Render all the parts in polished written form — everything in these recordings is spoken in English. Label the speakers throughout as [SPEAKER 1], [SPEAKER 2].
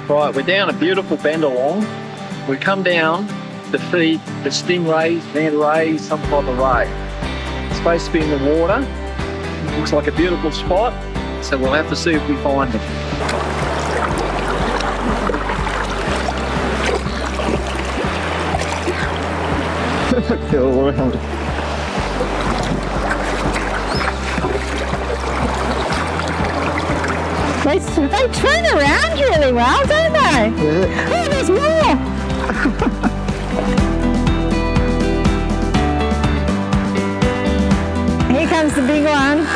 [SPEAKER 1] Right, we're down a beautiful Bendalong. We come down to feed the stingrays, manta rays, some type of ray. It's supposed to be in the water. It looks like a beautiful spot, so we'll have to see if we find them. Go around.
[SPEAKER 2] They turn around really well, don't they? Yeah. Oh, there's more! Here comes the big one.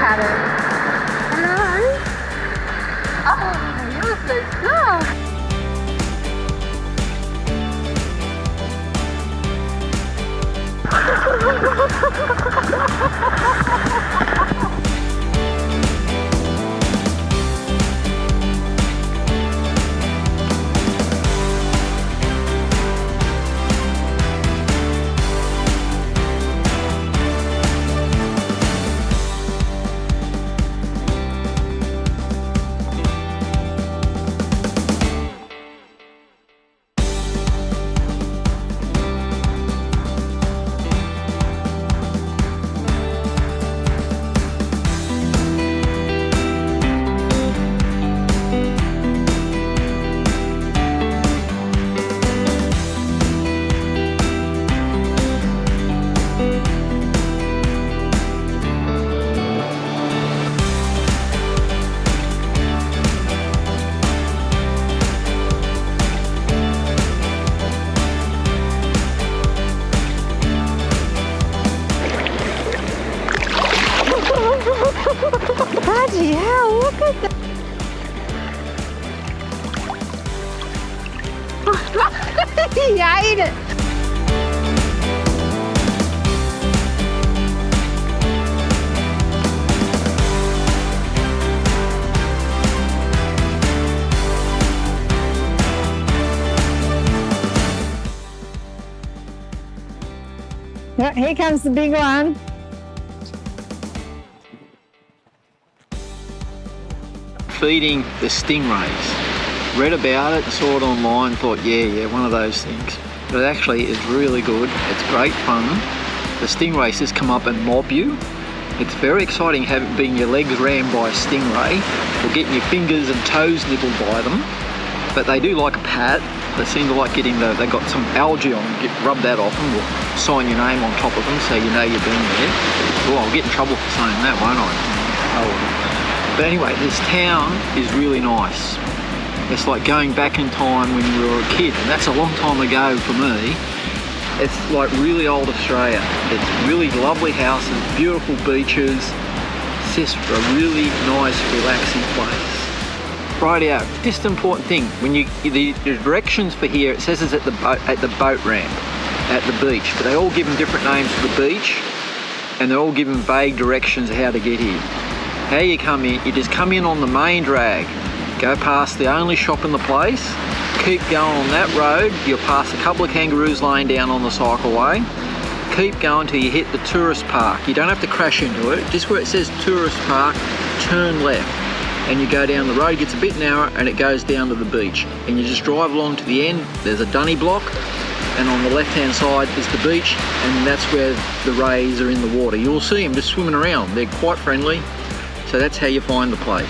[SPEAKER 2] Hello. Oh, you're so soft. Bloody hell, look at that. He ate it. Yeah, here comes the big one.
[SPEAKER 1] Feeding the stingrays. Read about it, saw it online, thought, yeah, one of those things. But it actually is really good. It's great fun. The stingrays just come up and mob you. It's very exciting being your legs rammed by a stingray or getting your fingers and toes nibbled by them. But they do like a pat. They seem to like getting they've got some algae on them. Rub that off and we'll sign your name on top of them so you know you've been there. Oh, I'll get in trouble for saying that, won't I? Oh. But anyway, this town is really nice. It's like going back in time when you were a kid, and that's a long time ago for me. It's like really old Australia. It's really lovely houses, beautiful beaches. It's just a really nice, relaxing place. Rightio, just an important thing, when the directions for here, it says it's at the boat ramp, at the beach, but they all give them different names for the beach, and they're all given vague directions of how to get here. How you come in, you just come in on the main drag, go past the only shop in the place, keep going on that road, you'll pass a couple of kangaroos laying down on the cycleway, keep going till you hit the tourist park. You don't have to crash into it, just where it says tourist park, turn left, and you go down the road, gets a bit narrower, and it goes down to the beach. And you just drive along to the end, there's a dunny block, and on the left-hand side is the beach, and that's where the rays are in the water. You'll see them just swimming around. They're quite friendly. So that's how you find the place.